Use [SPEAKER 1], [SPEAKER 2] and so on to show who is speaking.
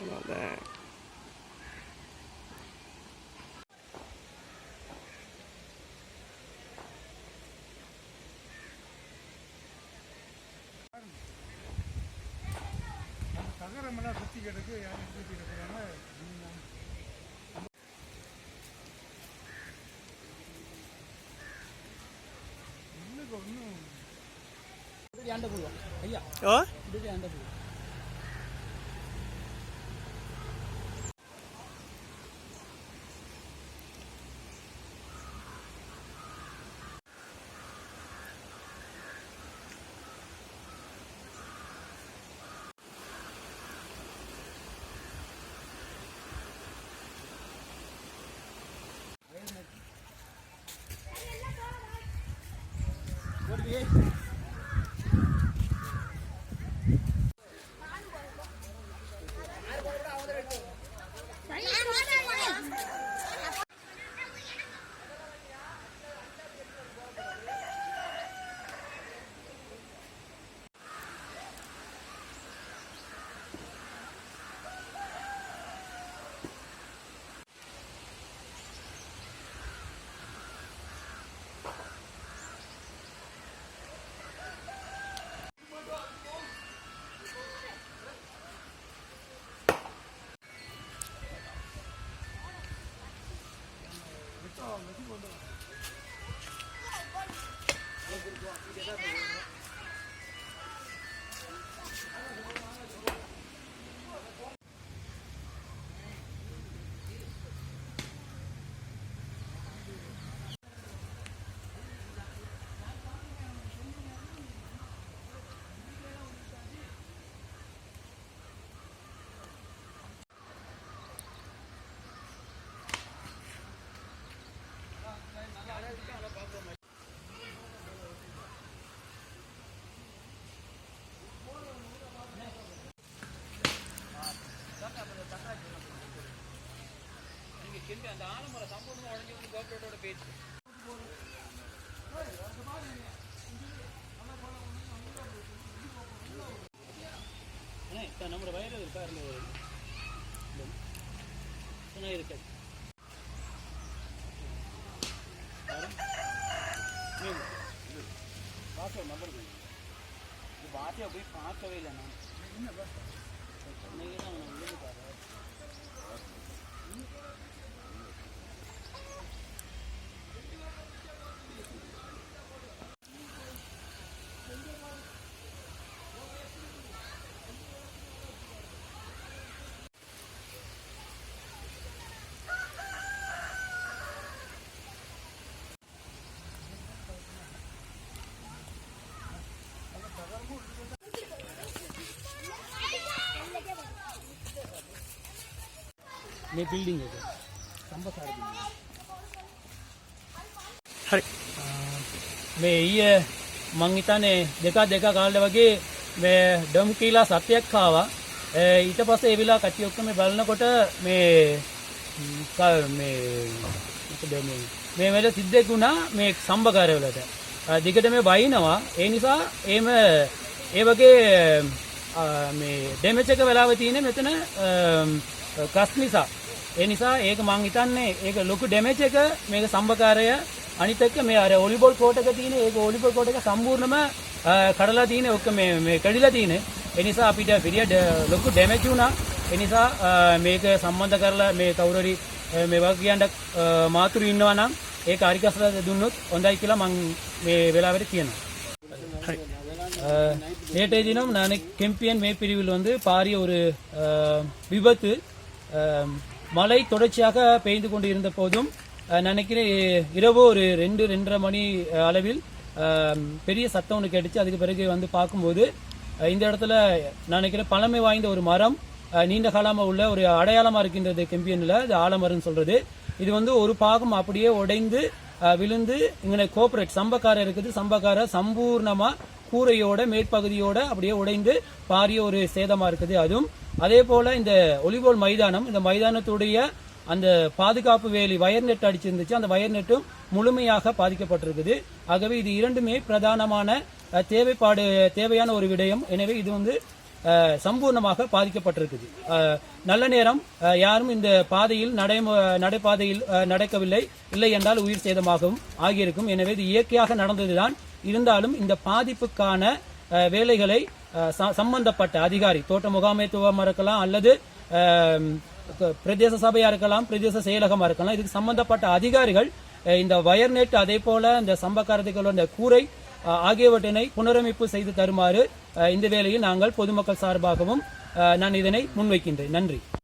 [SPEAKER 1] About that.
[SPEAKER 2] தகரமெல்லாம் சுற்றி கிடக்கு யாரும் சுற்றி கிடக்குறாங்க இன்னும் ஒன்றும் ஆண்ட போடுவோம் ஐயா இப்படி ஆண்ட போடுவோம் அந்த ஆலமரம் சம்பூர்ணமா உடஞ்சி வந்து கோபுரத்தோட போயிடுச்சு. நம்ம வயது இருக்கா இருக்காது பார்த்தோம் நம்பர் பாத்தியா போய் பார்க்கவே இல்லை நான் இன்னைக்கு தான் விழுந்து பாரு මේ බිල්ඩින් එක සම්බසාර බිල්ඩින් හරි මේ ඊයේ මං හිතන්නේ දෙක කාලේ වගේ මේ ඩම් කීලා සත්‍යයක් ආවා ඊට පස්සේ ඒ විලා කට්ටිය ඔක්කොම බලනකොට මේ මේ වෙල සිද්ධෙක් වුණා මේ සම්බකාරය වලට දිගට මේ බයිනවා ඒ නිසා එහෙම ඒ වගේ මේ ඩැමේජ් එක වෙලාව තියෙන්නේ මෙතන ක්‍රස් නිසා ඒ නිසා ඒක මං හිතන්නේ ඒක ලොකු ඩැමේජ් එක මේක සම්බකාරය අනිත් එක්ක මේ අර වොලිබෝල් කෝට් එක තියෙන ඒක වොලිබෝල් කෝට් එක සම්පූර්ණයෙන්ම කඩලා තියෙන ඔක්කොම මේ කැඩිලා තියෙන ඒ නිසා අපිට පිරියඩ් ලොකු ඩැමේජ් වුණා ඒ නිසා මේක සම්බන්ධ කරලා මේ කවුරුරි මේ වගකියන්ට මාතුරු ඉන්නවා නම් ඒක හරිකසලා දුන්නොත් හොඳයි කියලා මං මේ වෙලාවට කියනවා. හරි. நேற்றைய தினம் நான் கெம்பியன் மேப்பிரிவில் வந்து பாரிய ஒரு விபத்து மழை தொடர்ச்சியாக பெய்து கொண்டு இருந்த போதும் நினைக்கிறேன் இரவு ஒரு 2-2:30 மணி அளவில் பெரிய சத்தம் ஒன்று கேட்டுச்சு. அதுக்கு பிறகு வந்து பார்க்கும்போது இந்த இடத்துல நினைக்கிறேன் பழமை வாய்ந்த ஒரு மரம் நீண்ட காலமாக உள்ள ஒரு அடையாளமாக இருக்கின்றது கெம்பியனில். இது ஆலமரம்னு சொல்றது. இது வந்து ஒரு பாகம் அப்படியே உடைந்து விழுந்து இங்கே கோஆபரேட் சம்பக்கார இருக்குது, சம்பக்கார சம்பூர்ணமா கூரையோட மேற்பகுதியோட அப்படியே உடைந்து பாரிய ஒரு சேதமா இருக்குது. அதுவும் அதே போல இந்த ஒலிபோல் மைதானம், இந்த மைதானத்துடைய அந்த பாதுகாப்பு வேலி வயர் நெட் அடிச்சிருந்துச்சு, அந்த வயர் நெட்டும் முழுமையாக பாதிக்கப்பட்டிருக்குது. ஆகவே இது இரண்டுமே பிரதானமான தேவையான ஒரு விடயம். எனவே இது வந்து சம்பூர்ணமாக பாதிக்கப்பட்டிருக்குது. நல்ல நேரம் யாரும் இந்த பாதையில் நடைபாதையில் நடக்கவில்லை, இல்லை என்றால் உயிர் சேதமாகவும் ஆகியிருக்கும். எனவே இது இயற்கையாக நடந்ததுதான். இருந்தாலும் இந்த பாதிப்புக்கான வேலைகளை சம்பந்தப்பட்ட அதிகாரி, தோட்ட முகாமைத்துவமாக இருக்கலாம் அல்லது பிரதேச சபையா இருக்கலாம், பிரதேச செயலகமா இருக்கலாம், இதுக்கு சம்பந்தப்பட்ட அதிகாரிகள் இந்த வயர் நெட் அதே போல இந்த சம்பக்காரத்துக்களோட இந்த கூரை ஆகியவற்றினை புனரமைப்பு செய்து தருமாறு இந்த வேளையில் நாங்கள் பொதுமக்கள் சார்பாகவும் நான் இதனை முன்வைக்கின்றேன். நன்றி.